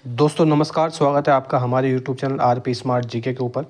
दोस्तों नमस्कार, स्वागत है आपका हमारे YouTube channel RP smart GK के ऊपर।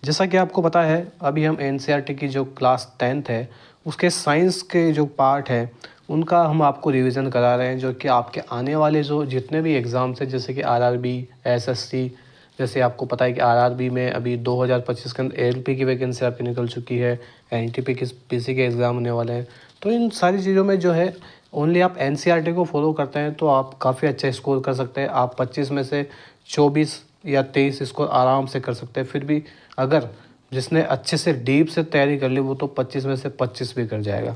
जैसा कि आपको पता है, अभी हम एनसीईआरटी की जो क्लास 10th है उसके साइंस के जो पार्ट है उनका हम आपको रिवीजन करा रहे हैं, जो कि आपके आने वाले जो जितने भी एग्ज़ाम्स हैं जैसे कि आरआरबी, एसएससी। जैसे आपको पता है कि आरआरबी में अभी 2025 के अंदर एएलपी की वैकेंसी आपकी निकल चुकी है, एनटीपी के पीसी के एग्ज़ाम होने वाले हैं। तो इन सारी चीज़ों में जो है ओनली आप एनसीईआरटी को फॉलो करते हैं तो आप काफ़ी अच्छा स्कोर कर सकते हैं। आप 25 में से 24 या 23 स्कोर आराम से कर सकते हैं। फिर भी अगर जिसने अच्छे से डीप से तैयारी कर ली वो तो 25 में से 25 भी कर जाएगा।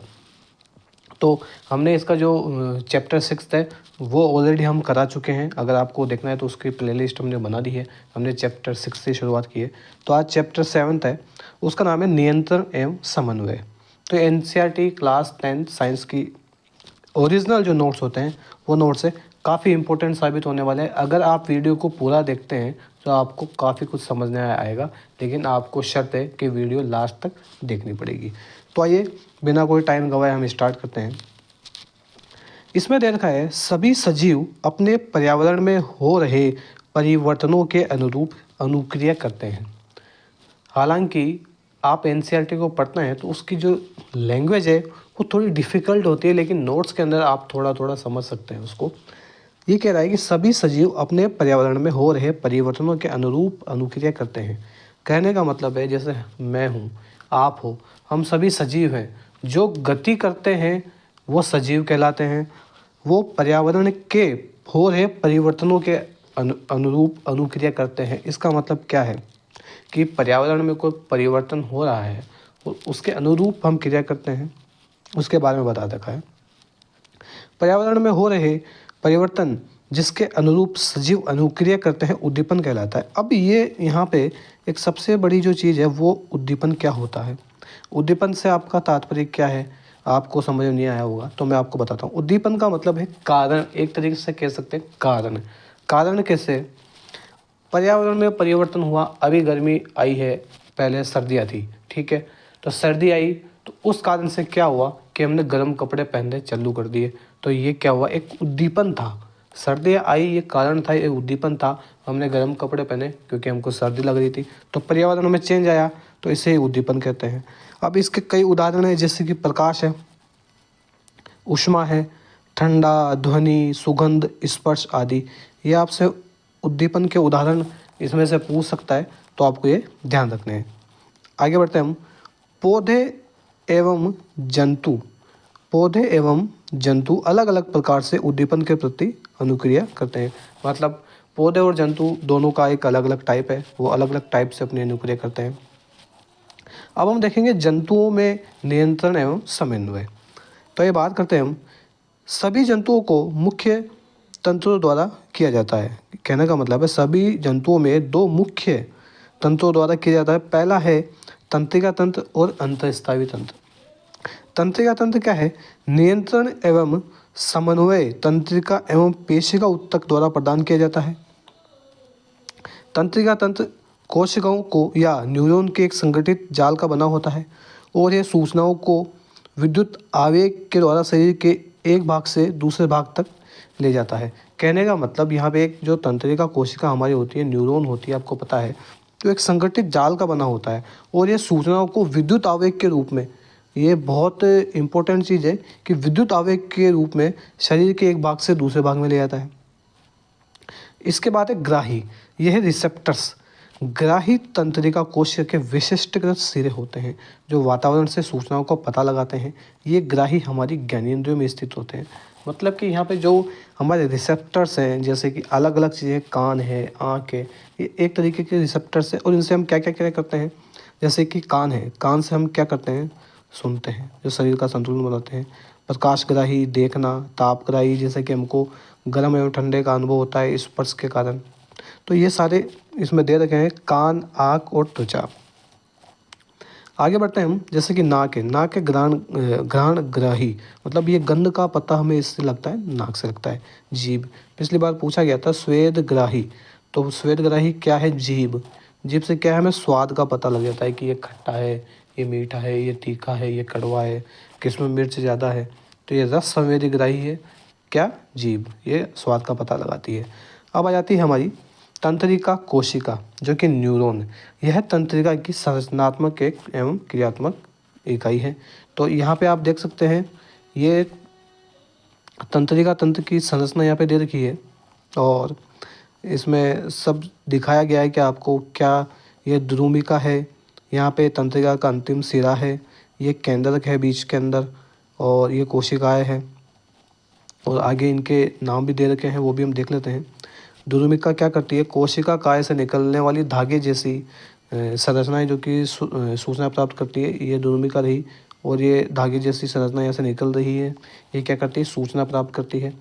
तो हमने इसका जो चैप्टर 6 है वो ऑलरेडी हम करा चुके हैं। अगर आपको देखना है तो उसकी प्लेलिस्ट हमने बना दी है। हमने चैप्टर 6 से शुरुआत की है। तो आज चैप्टर 7 है, उसका नाम है नियंत्रण एवं समन्वय। तो एनसीईआरटी क्लास 10 साइंस की ओरिजिनल जो नोट्स होते हैं वो नोट्स से काफ़ी इंपॉर्टेंट साबित होने वाले हैं। अगर आप वीडियो को पूरा देखते हैं तो आपको काफ़ी कुछ समझने आएगा, लेकिन आपको शर्त है कि वीडियो लास्ट तक देखनी पड़ेगी। तो आइए बिना कोई टाइम गवाए हम स्टार्ट करते हैं। इसमें दे रखा है, सभी सजीव अपने पर्यावरण में हो रहे परिवर्तनों के अनुरूप अनुक्रिया करते हैं। हालांकि आप एनसीईआरटी को पढ़ते हैं तो उसकी जो लैंग्वेज है वो थोड़ी डिफ़िकल्ट होती है, लेकिन नोट्स के अंदर आप थोड़ा थोड़ा समझ सकते हैं उसको। ये कह रहा है कि सभी सजीव अपने पर्यावरण में हो रहे परिवर्तनों के अनुरूप अनुक्रिया करते हैं। कहने का मतलब है जैसे मैं हूँ, आप हो, हम सभी सजीव हैं। जो गति करते हैं वो सजीव कहलाते हैं। वो पर्यावरण के हो रहे परिवर्तनों के अनुरूप अनुक्रिया करते हैं। इसका मतलब क्या है कि पर्यावरण में कोई परिवर्तन हो रहा है और उसके अनुरूप हम क्रिया करते हैं, उसके बारे में बता रखा है। पर्यावरण में हो रहे परिवर्तन जिसके अनुरूप सजीव अनुक्रिया करते हैं उद्दीपन कहलाता है। अब ये यहाँ पे एक सबसे बड़ी जो चीज़ है वो उद्दीपन क्या होता है। उद्दीपन से आपका तात्पर्य क्या है आपको समझ में नहीं आया होगा, तो मैं आपको बताता हूँ। उद्दीपन का मतलब है कारण, एक तरीके से कह सकते हैं कारण। कारण कैसे? पर्यावरण में परिवर्तन हुआ, अभी गर्मी आई है, पहले सर्दियाँ थी, ठीक है। तो सर्दी आई तो उस कारण से क्या हुआ कि हमने गर्म कपड़े पहनने चालू कर दिए। तो ये क्या हुआ, एक उद्दीपन था। सर्दियाँ आई ये कारण था, ये उद्दीपन था। हमने गर्म कपड़े पहने क्योंकि हमको सर्दी लग रही थी, तो पर्यावरण में चेंज आया, तो इसे ही उद्दीपन कहते हैं। अब इसके कई उदाहरण हैं, जैसे कि प्रकाश है, ऊष्मा है, ठंडा, ध्वनि, सुगंध, स्पर्श आदि। ये आपसे उद्दीपन के उदाहरण इसमें से पूछ सकता है, तो आपको ये ध्यान रखने हैं। आगे बढ़ते हैं हम। पौधे एवं जंतु, पौधे एवं जंतु अलग अलग प्रकार से उद्दीपन के प्रति अनुक्रिया करते हैं। मतलब पौधे और जंतु दोनों का एक अलग अलग टाइप है, वो अलग अलग टाइप से अपनी अनुक्रिया करते हैं। अब हम देखेंगे जंतुओं में नियंत्रण एवं समन्वय। तो ये बात करते हैं हम। सभी जंतुओं को मुख्य तंत्रों द्वारा किया जाता है। कहने का मतलब है सभी जंतुओं में दो मुख्य तंत्रों द्वारा किया जाता है। पहला है तंत्रिका तंत्र और अंतःस्रावी तंत्र। तंत्रिका तंत्र क्या है? नियंत्रण एवं समन्वय तंत्रिका एवं पेशिका ऊतक द्वारा प्रदान किया जाता है। तंत्रिका तंत्र कोशिकाओं को या न्यूरॉन के एक संगठित जाल का बना होता है और यह सूचनाओं को विद्युत आवेग के द्वारा शरीर के एक भाग से दूसरे भाग तक ले जाता है। कहने का मतलब यहाँ पे एक जो तंत्रिका कोशिका हमारी होती है, न्यूरॉन होती है, आपको पता है, तो एक संगठित जाल का बना होता है और ये सूचनाओं को विद्युत आवेग के रूप में, ये बहुत इंपॉर्टेंट चीज़ है कि विद्युत आवेग के रूप में शरीर के एक भाग से दूसरे भाग में ले जाता है। इसके बाद है ग्राही, यह है रिसेप्टर्स। ग्राही तंत्रिका कोशिका के विशिष्टकृत सिरे होते हैं जो वातावरण से सूचनाओं को पता लगाते हैं। ये ग्राही हमारी ज्ञानेंद्रियों में स्थित होते हैं। मतलब कि यहाँ पे जो हमारे रिसेप्टर्स हैं, जैसे कि अलग अलग चीज़ें, कान है, आँख है, ये एक तरीके के रिसेप्टर्स हैं और इनसे हम क्या क्या क्या करते हैं। जैसे कि कान है, कान से हम क्या करते हैं, सुनते हैं, जो शरीर का संतुलन बनाते हैं। प्रकाशग्राही देखना, तापग्राही जैसे कि हमको गर्म एवं ठंडे का अनुभव होता है स्पर्श के कारण। तो ये सारे इसमें दे रखे हैं, कान, आँख और त्वचा। आगे बढ़ते हैं हम। जैसे कि नाक है, नाक है घ्राणग्राही, मतलब ये गंध का पता हमें इससे लगता है, नाक से लगता है। जीभ, पिछली बार पूछा गया था स्वेदग्राही, तो स्वेदग्राही क्या है, जीभ। जीभ से क्या है, हमें स्वाद का पता लग जाता है कि ये खट्टा है, ये मीठा है, ये तीखा है, ये कड़वा है, किसमें मिर्च ज़्यादा है। तो ये रस संवेदीग्राही है, क्या, जीभ, ये स्वाद का पता लगाती है। अब आ जाती है हमारी तंत्रिका कोशिका, जो कि न्यूरॉन। यह तंत्रिका की संरचनात्मक एक एवं क्रियात्मक इकाई है। तो यहाँ पे आप देख सकते हैं ये तंत्रिका तंत्र की संरचना यहाँ पे दे रखी है और इसमें सब दिखाया गया है कि आपको क्या ये द्रुमिका है, यहाँ पे तंत्रिका का अंतिम सिरा है, ये केंद्रक है बीच के अंदर और ये कोशिकाएं हैं और आगे इनके नाम भी दे रखे हैं, वो भी हम देख लेते हैं। द्रुमिका क्या करती है, कोशिका काय से निकलने वाली धागे जैसी संरचनाएं जो कि सूचना प्राप्त करती है, ये द्रुमिका रही। और ये धागे जैसी संरचना यहाँ से निकल रही है, ये क्या करती है, सूचना प्राप्त करती है।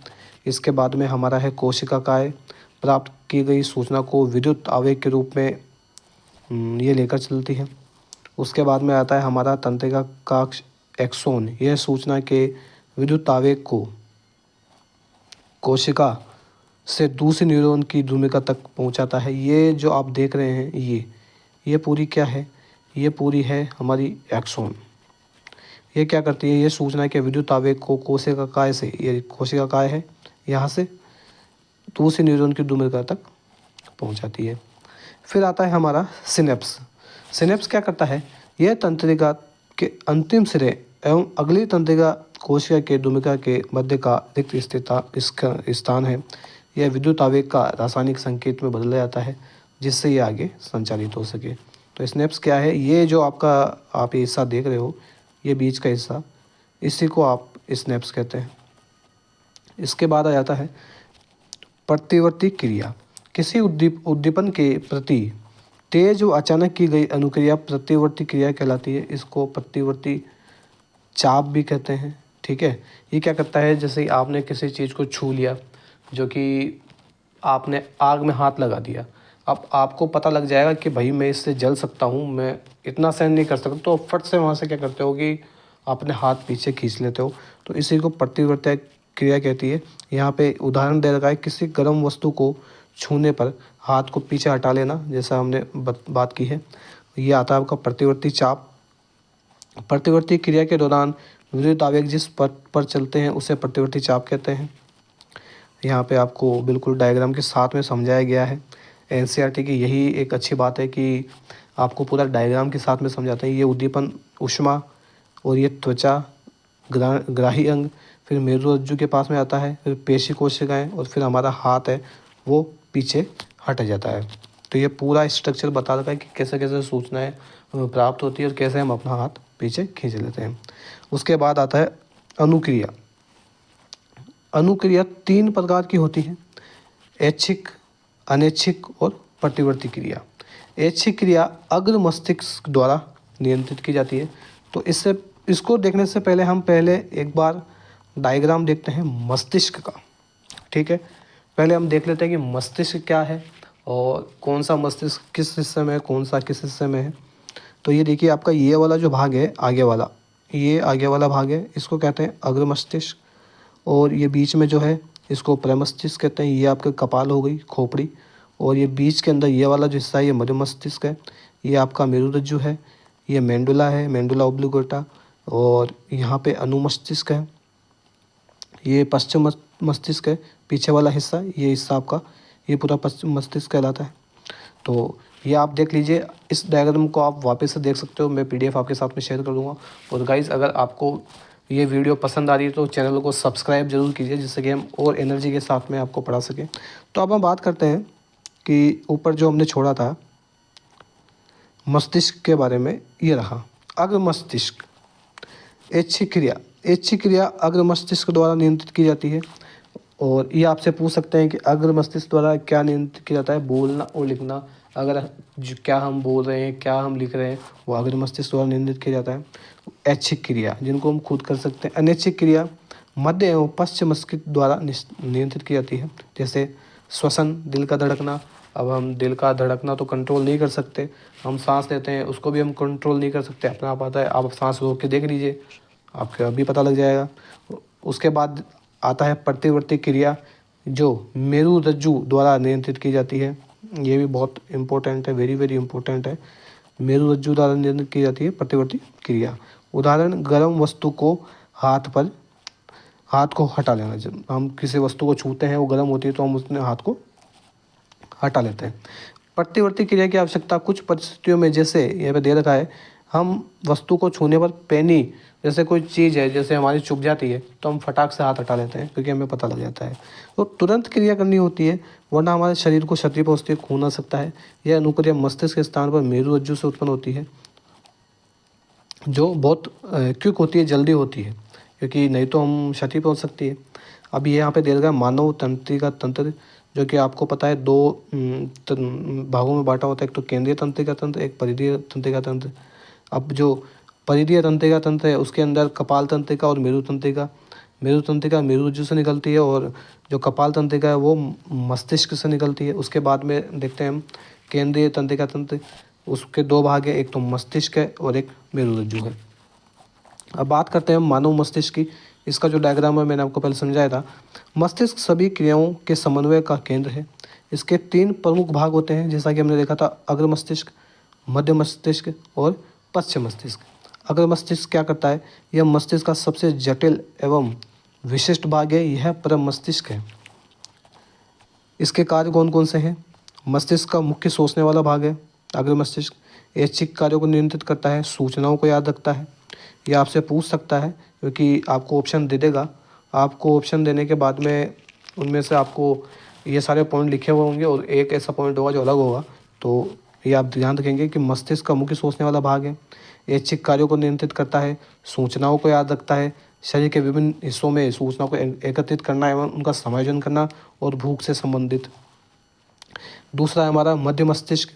इसके बाद में हमारा है कोशिका काय। प्राप्त की गई सूचना को विद्युत आवेग के रूप में ये लेकर चलती है। उसके बाद में आता है हमारा तंत्रिका का एक्सोन। यह सूचना के विद्युत आवेग को कोशिका से दूसरे न्यूरॉन की द्रुमिका तक पहुंचाता है। ये जो आप देख रहे हैं ये पूरी क्या है, ये पूरी है हमारी एक्सोन। ये क्या करती है, ये सूचना के विद्युत आवेग को कोशिका काय से, ये कोशिका काय है, यहाँ से दूसरे न्यूरॉन की द्रुमिका तक पहुंचाती है। फिर आता है हमारा सिनेप्स। सिनेप्स क्या करता है, यह तंत्रिका के अंतिम सिरे एवं अगली तंत्रिका कोशिका के द्रुमिका के मध्य का रिक्त इसका स्थान है। यह विद्युत आवेग का रासायनिक संकेत में बदला जाता है जिससे ये आगे संचालित हो सके। तो स्नेप्स क्या है, ये जो आप ये हिस्सा देख रहे हो, ये बीच का हिस्सा, इसी को आप स्नेप्स कहते हैं। इसके बाद आ जाता है प्रतिवर्ती क्रिया। किसी उद्दीपन के प्रति तेज व अचानक की गई अनुक्रिया प्रतिवर्ती क्रिया कहलाती है। इसको प्रतिवर्ती चाप भी कहते हैं। ठीक है, ये क्या करता है, जैसे आपने किसी चीज़ को छू लिया, जो कि आपने आग में हाथ लगा दिया, अब आपको पता लग जाएगा कि भाई मैं इससे जल सकता हूँ, मैं इतना सहन नहीं कर सकता, तो फट से वहाँ से क्या करते हो कि अपने हाथ पीछे खींच लेते हो। तो इसी को प्रतिवर्ती क्रिया कहती है। यहाँ पे उदाहरण दे रखा है, किसी गर्म वस्तु को छूने पर हाथ को पीछे हटा लेना, जैसा हमने बात की है। ये आता है आपका प्रतिवर्ती चाप। प्रतिवर्ती क्रिया के दौरान विद्युत आवेग जिस पथ पर चलते हैं उसे प्रतिवर्ती चाप कहते हैं। यहाँ पे आपको बिल्कुल डायग्राम के साथ में समझाया गया है। एनसीईआरटी की यही एक अच्छी बात है कि आपको पूरा डायग्राम के साथ में समझाते हैं। ये उद्दीपन ऊष्मा और ये त्वचा, ग्राही अंग, फिर मेरुरज्जु के पास में आता है, फिर पेशी कोशिकाएं और फिर हमारा हाथ है वो पीछे हट जाता है। तो ये पूरा स्ट्रक्चर बता रखा है कि कैसे कैसे सूचनाएं प्राप्त होती है और कैसे हम अपना हाथ पीछे खींच लेते हैं। उसके बाद आता है अनुक्रिया। अनुक्रिया 3 प्रकार की होती है, ऐच्छिक, अनैच्छिक और प्रतिवर्ती क्रिया। ऐच्छिक क्रिया अग्र मस्तिष्क द्वारा नियंत्रित की जाती है। तो इसको देखने से पहले हम एक बार डायग्राम देखते हैं मस्तिष्क का। ठीक है, पहले हम देख लेते हैं कि मस्तिष्क क्या है और कौन सा मस्तिष्क किस हिस्से में है, कौन सा किस हिस्से में है। तो ये देखिए, आपका ये वाला जो भाग है आगे वाला, ये आगे वाला भाग है, इसको कहते हैं अग्र मस्तिष्क। और ये बीच में जो है इसको प्रमस्तिष्क कहते हैं। ये आपका कपाल हो गई, खोपड़ी। और ये बीच के अंदर ये वाला जो हिस्सा है ये मध्य मस्तिष्क है। ये आपका मेरुरज्जु है, ये मेंडुला है, मेंडुला ओब्लिगोटा। और यहाँ पे अनुमस्तिष्क है, ये पश्चिम मस्तिष्क है। पीछे वाला हिस्सा, ये हिस्सा आपका, ये पूरा पश्चिम मस्तिष्क कहलाता है। तो ये आप देख लीजिए, इस डायग्राम को आप वापस से देख सकते हो, मैं पीडीएफ आपके साथ में शेयर कर दूंगा। और गाइस, अगर आपको ये वीडियो पसंद आ रही है तो चैनल को सब्सक्राइब जरूर कीजिए, जिससे कि हम और एनर्जी के साथ में आपको पढ़ा सकें। तो अब हम बात करते हैं कि ऊपर जो हमने छोड़ा था मस्तिष्क के बारे में, ये रहा अग्र मस्तिष्क। ऐच्छिक क्रिया, ऐच्छिक क्रिया अग्र मस्तिष्क द्वारा नियंत्रित की जाती है। और ये आपसे पूछ सकते हैं कि अग्र मस्तिष्क द्वारा क्या नियंत्रित किया जाता है, बोलना और लिखना। अगर क्या हम बोल रहे हैं, क्या हम लिख रहे हैं, वो अग्र मस्तिष्क द्वारा नियंत्रित किया जाता है। ऐच्छिक क्रिया जिनको हम खुद कर सकते हैं। अनैच्छिक क्रिया मध्य एवं पश्चिम मस्तिष्क द्वारा नियंत्रित की जाती है। जैसे श्वसन, दिल का धड़कना। अब हम दिल का धड़कना तो कंट्रोल नहीं कर सकते, हम सांस लेते हैं उसको भी हम कंट्रोल नहीं कर सकते, अपने आप आता है। आप सांस रोक के देख लीजिए, आपको अभी पता लग जाएगा। उसके बाद आता है प्रतिवर्ती क्रिया, जो मेरुरज्जु द्वारा नियंत्रित की जाती है। ये भी बहुत इंपॉर्टेंट है, वेरी वेरी इंपॉर्टेंट है। मेरुरज्जु द्वारा नियंत्रित की जाती है प्रतिवर्ती क्रिया। उदाहरण, गर्म वस्तु को हाथ को हटा लेना। जब हम किसी वस्तु को छूते हैं वो गर्म होती है तो हम उसने हाथ को हटा लेते हैं। प्रतिवर्ती क्रिया की आवश्यकता कुछ परिस्थितियों में, जैसे यहाँ पे दे रखा है, हम वस्तु को छूने पर पैनी, जैसे कोई चीज़ है जैसे हमारी चुभ जाती है तो हम फटाक से हाथ हटा लेते हैं क्योंकि हमें पता लग जाता है, तो तुरंत क्रिया करनी होती है, वरना हमारे शरीर को क्षति पहुँचती है, खून आ सकता है। यह अनुक्रिया मस्तिष्क के स्थान पर मेरुरज्जु से उत्पन्न होती है, जो बहुत क्विक होती है, जल्दी होती है, क्योंकि नहीं तो हम क्षति पहुंच सकती है। अब ये यहाँ पे दे रखा है मानव तंत्रिका तंत्र, जो कि आपको पता है दो भागों में बांटा होता है, एक तो केंद्रीय तंत्रिका तंत्र, एक परिधीय तंत्रिका तंत्र। अब जो परिधीय तंत्रिका तंत्र है उसके अंदर कपाल तंत्रिका और मेरु तंत्रिका मेरुरज्जु से निकलती है, और जो कपाल तंत्रिका है वो मस्तिष्क से निकलती है। उसके बाद में देखते हैं हम केंद्रीय तंत्रिका तंत्र, उसके दो भाग है, एक तो मस्तिष्क है और एक मेरुरज्जु है। अब बात करते हैं हम मानव मस्तिष्क की। इसका जो डायग्राम है मैंने आपको पहले समझाया था। मस्तिष्क सभी क्रियाओं के समन्वय का केंद्र है। इसके 3 प्रमुख भाग होते हैं, जैसा कि हमने देखा था, अग्र मस्तिष्क, मध्य मस्तिष्क और पश्च मस्तिष्क। अग्र मस्तिष्क क्या करता है? यह मस्तिष्क का सबसे जटिल एवं विशिष्ट भाग है, यह परम मस्तिष्क है। इसके कार्य कौन कौन से हैं? मस्तिष्क का मुख्य सोचने वाला भाग है अग्र मस्तिष्क। ऐच्छिक कार्यों को नियंत्रित करता है, सूचनाओं को याद रखता है। ये आपसे पूछ सकता है क्योंकि आपको ऑप्शन दे देगा। आपको ऑप्शन देने के बाद में उनमें से आपको ये सारे पॉइंट लिखे हुए होंगे और एक ऐसा पॉइंट होगा जो अलग होगा, तो ये आप ध्यान रखेंगे कि मस्तिष्क का मुख्य सोचने वाला भाग है, ऐच्छिक कार्यों को नियंत्रित करता है, सूचनाओं को याद रखता है, शरीर के विभिन्न हिस्सों में सूचनाओं को एकत्रित करना एवं उनका समायोजन करना, और भूख से संबंधित। दूसरा है हमारा मध्य मस्तिष्क,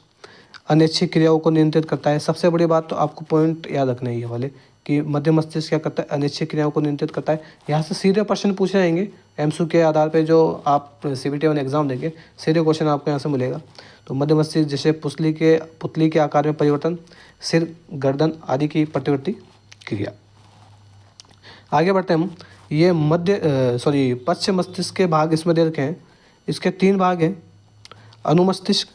अनैच्छिक क्रियाओं को नियंत्रित करता है। सबसे बड़ी बात तो आपको पॉइंट याद रखना है ये वाले, कि मध्य मस्तिष्क क्या करता है? अनैच्छिक क्रियाओं को नियंत्रित करता है। यहाँ से सीधे प्रश्न पूछे जाएंगे एमसीक्यू के आधार पे, जो आप CBT 1 एग्जाम देंगे, सीधे क्वेश्चन आपको यहाँ से मिलेगा। तो मध्य मस्तिष्क जैसे पुतली के आकार में परिवर्तन, सिर, गर्दन आदि की प्रतिवर्ती क्रिया। आगे बढ़ते हैं हम। ये पश्च मस्तिष्क के भाग इसमें दे रखे हैं। इसके 3 भाग हैं। अनुमस्तिष्क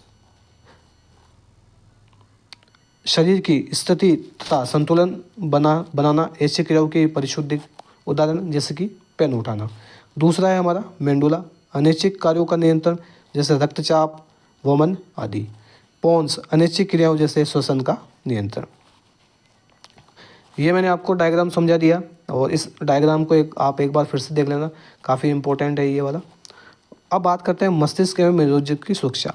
शरीर की स्थिति तथा संतुलन बनाना, ऐसी क्रियाओं की परिशुद्धि, उदाहरण जैसे कि पेन उठाना। दूसरा है हमारा मेंडुला, अनैच्छिक कार्यों का नियंत्रण, जैसे रक्तचाप, वमन आदि। पोन्स, अनैच्छिक क्रियाओं जैसे श्वसन का नियंत्रण। ये मैंने आपको डायग्राम समझा दिया, और इस डायग्राम को आप एक बार फिर से देख लेना, काफ़ी इंपॉर्टेंट है ये वाला। अब बात करते हैं मस्तिष्क एवं मेरुरज्जु की सुरक्षा।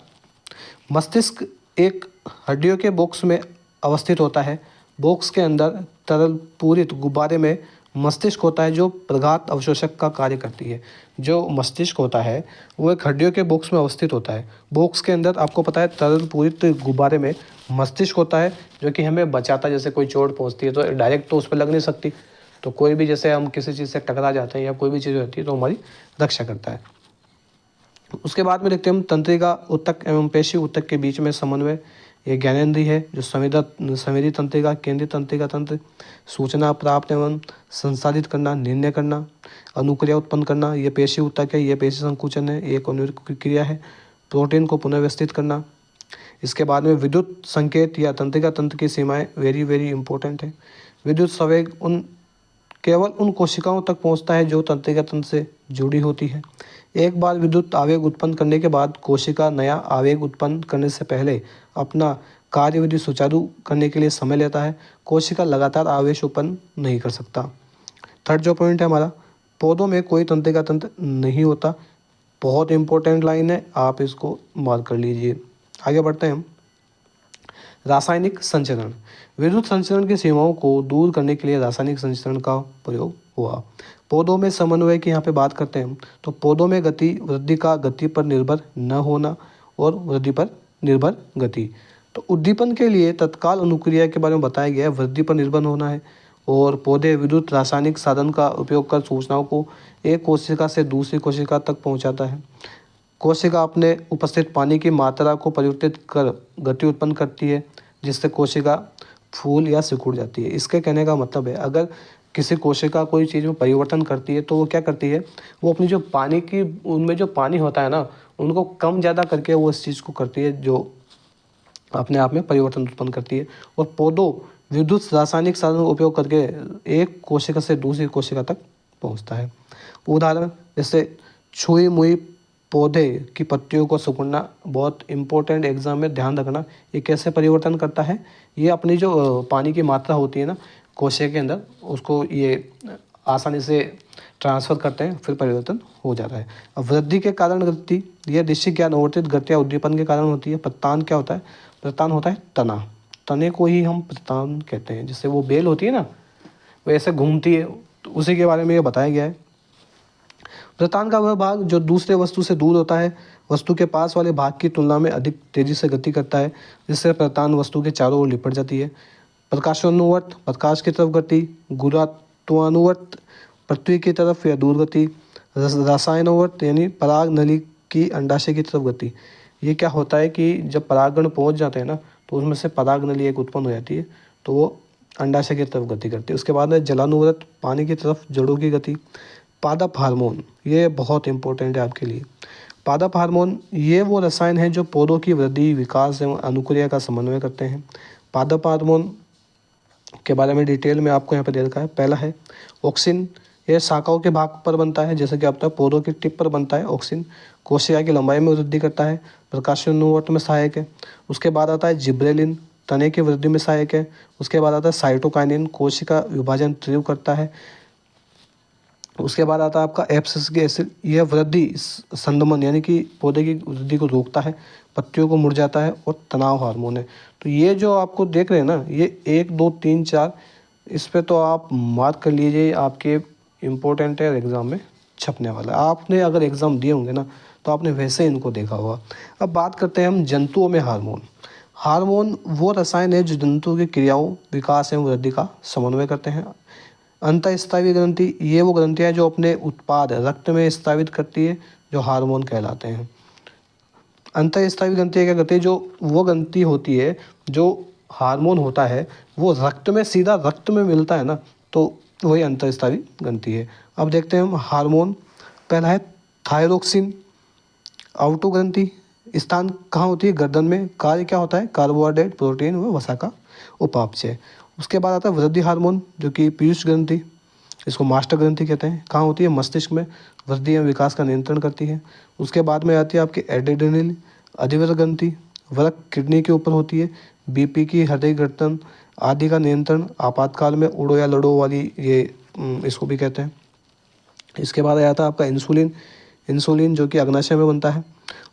मस्तिष्क एक हड्डियों के बॉक्स में अवस्थित होता है। बॉक्स के अंदर तरल पूरित गुब्बारे में मस्तिष्क होता है, जो प्रघात अवशोषक का कार्य करती है। जो मस्तिष्क होता है वो एक हड्डियों के बॉक्स में अवस्थित होता है। बॉक्स के अंदर आपको पता है तरल पूरित गुब्बारे में मस्तिष्क होता है, जो कि हमें बचाता है। जैसे कोई चोट पहुंचती है तो डायरेक्ट तो उस पर लग नहीं सकती, तो कोई भी जैसे हम किसी चीज़ से टकरा जाते हैं या कोई भी चीज़ होती है तो हमारी रक्षा करता है। उसके बाद में देखते हैं हम तंत्रिका ऊतक एवं पेशी ऊतक के बीच में समन्वय। ये ज्ञानेंद्रिय है, जो संवेदी तंत्रिका, केंद्रीय तंत्रिका तंत्र, सूचना प्राप्त एवं संसाधित करना, निर्णय करना, अनुक्रिया उत्पन्न करना। ये पेशी ऊतक है, ये पेशी संकुचन है, एक अनुक्रिया क्रिया है, प्रोटीन को पुनर्व्यवस्थित करना। इसके बाद में विद्युत संकेत या तंत्रिका तंत्र की सीमाएं वेरी वेरी इंपॉर्टेंट है। विद्युत संवेग केवल उन कोशिकाओं तक पहुंचता है जो तंत्रिका तंत्र से जुड़ी होती है। एक बार विद्युत आवेग उत्पन्न करने के बाद कोशिका नया आवेग उत्पन्न करने से पहले अपना कार्यविधि सुचारू करने के लिए समय लेता है। कोशिका लगातार आवेश उत्पन्न नहीं कर सकता। थर्ड जो पॉइंट है हमारा, पौधों में कोई तंत्रिका तंत्र नहीं होता। बहुत इंपॉर्टेंट लाइन है, आप इसको मार्क कर लीजिए। आगे बढ़ते हैं हम। रासायनिक संचरण, विद्युत संचरण की सीमाओं को दूर करने के लिए रासायनिक संचरण का प्रयोग हुआ। पौधों में समन्वय की यहाँ पे बात करते हैं हम, तो पौधों में वृद्धि का गति पर निर्भर न होना और वृद्धि पर निर्भर गति। तो उद्दीपन के लिए तत्काल अनुक्रिया के बारे में बताया गया है, वृद्धि पर निर्भर होना है। और पौधे विद्युत रासायनिक साधन का उपयोग कर सूचनाओं को एक कोशिका से दूसरी कोशिका तक पहुँचाता है। कोशिका अपने उपस्थित पानी की मात्रा को परिवर्तित कर गति उत्पन्न करती है, जिससे कोशिका फूल या सिकुड़ जाती है। इसके कहने का मतलब है, अगर किसी कोशिका कोई चीज़ में परिवर्तन करती है तो वो क्या करती है, वो अपनी जो पानी की, उनमें जो पानी होता है ना, उनको कम ज़्यादा करके वो इस चीज़ को करती है, जो अपने आप में परिवर्तन उत्पन्न करती है। और पौधों विद्युत रासायनिक साधन का उपयोग करके एक कोशिका से दूसरी कोशिका तक पहुँचता है। उदाहरण जैसे छुई मुई पौधे की पत्तियों को सिकुड़ना बहुत इंपॉर्टेंट एग्जाम में ध्यान रखना। ये कैसे परिवर्तन करता है, ये अपनी जो पानी की मात्रा होती है ना कोशिका के अंदर, उसको ये आसानी से ट्रांसफ़र करते हैं, फिर परिवर्तन हो जाता है। अब वृद्धि के कारण गति, ये निश्चित ज्ञान अनुवर्तित गति या उद्दीपन के कारण होती है। प्रतान क्या होता है? प्रतान होता है तना, तने को ही हम प्रतान कहते हैं। जिससे वो बेल होती है ना, वो ऐसे घूमती है, तो उसी के बारे में ये बताया गया है। प्रतान का वह भाग जो दूसरे वस्तु से दूर होता है, वस्तु के पास वाले भाग की तुलना में अधिक तेजी से गति करता है, जिससे प्रतान वस्तु के चारों ओर लिपट जाती है। प्रकाशानुवर्त, प्रकाश की तरफ गति। गुरुत्वानुवर्त, पृथ्वी की तरफ या दूर गति। रसायनोवर्त यानी पराग नली की अंडाशय की तरफ गति। ये क्या होता है कि जब परागकण पहुंच जाते हैं ना, तो उसमें से पराग नली एक उत्पन्न हो जाती है, तो वो अंडाशय की तरफ गति करती है। उसके बाद में जलानुवर्त, पानी की तरफ जड़ों की गति। पादप हार्मोन, ये बहुत इंपॉर्टेंट है आपके लिए। पादप हार्मोन ये वो रसायन है जो पौधों की वृद्धि, विकास एवं अनुक्रिया का समन्वय करते हैं। पादप हार्मोन के बारे में डिटेल में आपको यहाँ पे दे रखा है। पहला है ऑक्सिन, यह शाखाओं के भाग पर बनता है, जैसे कि आपका पौधों की टिप पर बनता है ऑक्सिन। कोशिका की लंबाई में वृद्धि करता है, प्रकाशानुवर्त में सहायक है। उसके बाद आता है जिब्रेलिन, तने की वृद्धि में सहायक है। उसके बाद आता है साइटोकाइनिन, कोशिका विभाजन तीव्र करता है। उसके बाद आता है आपका एब्सिसिक एसिड, यह वृद्धि संदमन यानी कि पौधे की वृद्धि को रोकता है, पत्तियों को मुरझाता है। और तनाव हार्मोन है। तो ये जो आपको देख रहे हैं ना, ये 1 2 3 4, इस पे तो आप मार्क कर लीजिए, आपके इम्पोर्टेंट है, एग्ज़ाम में छपने वाला है। आपने अगर एग्ज़ाम दिए होंगे ना, तो आपने वैसे इनको देखा होगा। अब बात करते हैं हम जंतुओं में हार्मोन। हार्मोन वो रसायन है जो जंतुओं की क्रियाओं, विकास एवं वृद्धि का समन्वय करते हैं। अंतःस्रावी ग्रंथि, ये वो ग्रंथियाँ हैं जो अपने उत्पाद रक्त में स्रावित करती है, जो हार्मोन कहलाते हैं। अंतःस्रावी ग्रंथि क्या करती है? जो वो ग्रंथि होती है, जो हार्मोन होता है, वो रक्त में सीधा रक्त में मिलता है ना, तो वही अंतःस्रावी ग्रंथि है। अब देखते हैं हम हार्मोन। पहला है थायरोक्सिन, आउटो ग्रंथि, स्थान कहाँ होती है? गर्दन में। कार्य क्या होता है? कार्बोहाइड्रेट, प्रोटीन व वसा का उपापचय। उसके बाद आता है वृद्धि हार्मोन, जो कि पीयूष ग्रंथि, इसको मास्टर ग्रंथि कहते हैं। कहाँ होती है? मस्तिष्क में। वृद्धि एवं विकास का नियंत्रण करती है। उसके बाद में आती है आपकी एड्रेनलिन, अधिवृक्क ग्रंथि, वृक्क किडनी के ऊपर होती है। बीपी की, हृदय धड़कन आदि का नियंत्रण। आपातकाल में उड़ो या लड़ो वाली, ये इसको भी कहते हैं। इसके बाद आता है आपका इंसुलिन, इंसुलिन जो कि अग्नाशय में बनता है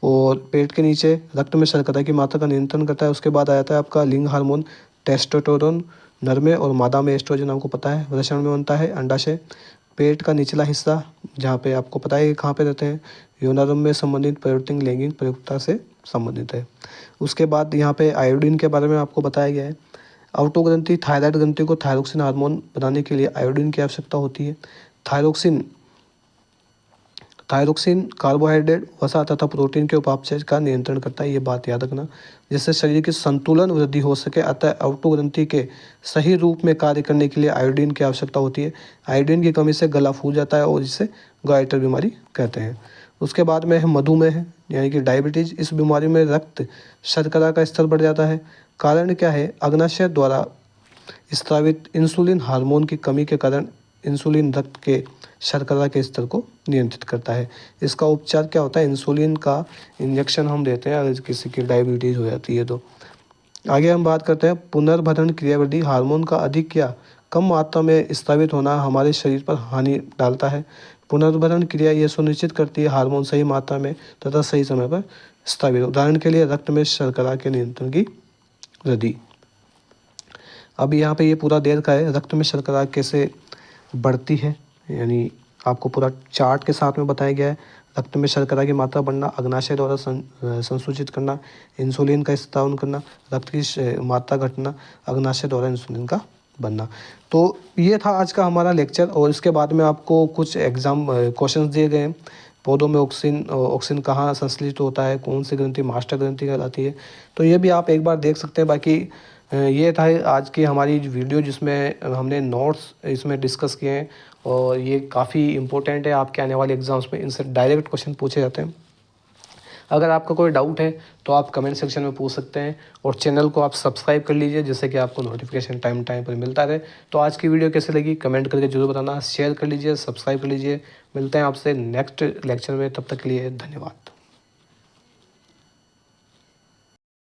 और पेट के नीचे रक्त में शर्करा की मात्रा का नियंत्रण करता है। उसके बाद आता है आपका लिंग हार्मोन, टेस्टोस्टेरोन, नर में और मादा में एस्ट्रोजन, आपको पता है। वृषण में बनता है अंडाशय। पेट का निचला हिस्सा, जहाँ पे आपको पता है कि कहाँ पे रहते हैं, यौनारंभ में संबंधित प्रवर्तन लैंगिक प्रयुक्ता से संबंधित है। उसके बाद यहाँ पे आयोडीन के बारे में आपको बताया गया है। आउटो ग्रंथि, थायराइड ग्रंथि को थायरोक्सिन हार्मोन बनाने के लिए आयोडीन की आवश्यकता होती है। थायरोक्सिन थायरोक्सिन कार्बोहाइड्रेट, वसा तथा प्रोटीन के उपापचय का नियंत्रण करता है, ये बात याद रखना, जिससे शरीर की संतुलन वृद्धि हो सके। अतः आउटो ग्रंथि के सही रूप में कार्य करने के लिए आयोडीन की आवश्यकता होती है। आयोडीन की कमी से गला फूल जाता है और जिसे गॉइटर बीमारी कहते हैं। उसके बाद में है मधुमेह यानी कि डायबिटीज। इस बीमारी में रक्त शर्करा का स्तर बढ़ जाता है। कारण क्या है? अग्नाशय द्वारा स्रावित इंसुलिन हार्मोन की कमी के कारण इंसुलिन रक्त के शर्करा के स्तर को नियंत्रित करता है। इसका उपचार क्या होता है? इंसुलिन का इंजेक्शन हम देते हैं अगर किसी की डायबिटीज़ हो जाती है तो। आगे हम बात करते हैं पुनर्भरण क्रियाविधि। हार्मोन का अधिक या कम मात्रा में स्रावित होना हमारे शरीर पर हानि डालता है। पुनर्भरण क्रिया ये सुनिश्चित करती है हार्मोन सही मात्रा में तथा सही समय पर स्रावित। उदाहरण के लिए रक्त में शर्करा के नियंत्रण की वृद्धि। अब यहाँ पे ये पूरा दे रखा है रक्त में शर्करा कैसे बढ़ती है, यानी आपको पूरा चार्ट के साथ में बताया गया है। रक्त में शर्करा की मात्रा बढ़ना, अग्नाशय द्वारा संसूचित करना, इंसुलिन का स्त्रावन करना, रक्त की मात्रा घटना, अग्नाशय द्वारा इंसुलिन का बनना। तो ये था आज का हमारा लेक्चर। और इसके बाद में आपको कुछ एग्जाम क्वेश्चंस दिए गए हैं। पौधों में ऑक्सिन कहाँ संश्लेषित होता है, कौन सी ग्रंथि मास्टर ग्रंथि कहलाती है, तो ये भी आप एक बार देख सकते हैं। बाकी ये था आज की हमारी वीडियो जिसमें हमने नोट्स इसमें डिस्कस किए हैं और ये काफ़ी इम्पोर्टेंट है आपके आने वाले एग्ज़ाम्स में। इनसे डायरेक्ट क्वेश्चन पूछे जाते हैं। अगर आपका कोई डाउट है तो आप कमेंट सेक्शन में पूछ सकते हैं और चैनल को आप सब्सक्राइब कर लीजिए जिससे कि आपको नोटिफिकेशन टाइम पर मिलता रहे। तो आज की वीडियो कैसे लगी कमेंट करके जरूर बताना, शेयर कर लीजिए, सब्सक्राइब कर लीजिए। मिलते हैं आपसे नेक्स्ट लेक्चर में, तब तक के लिए धन्यवाद।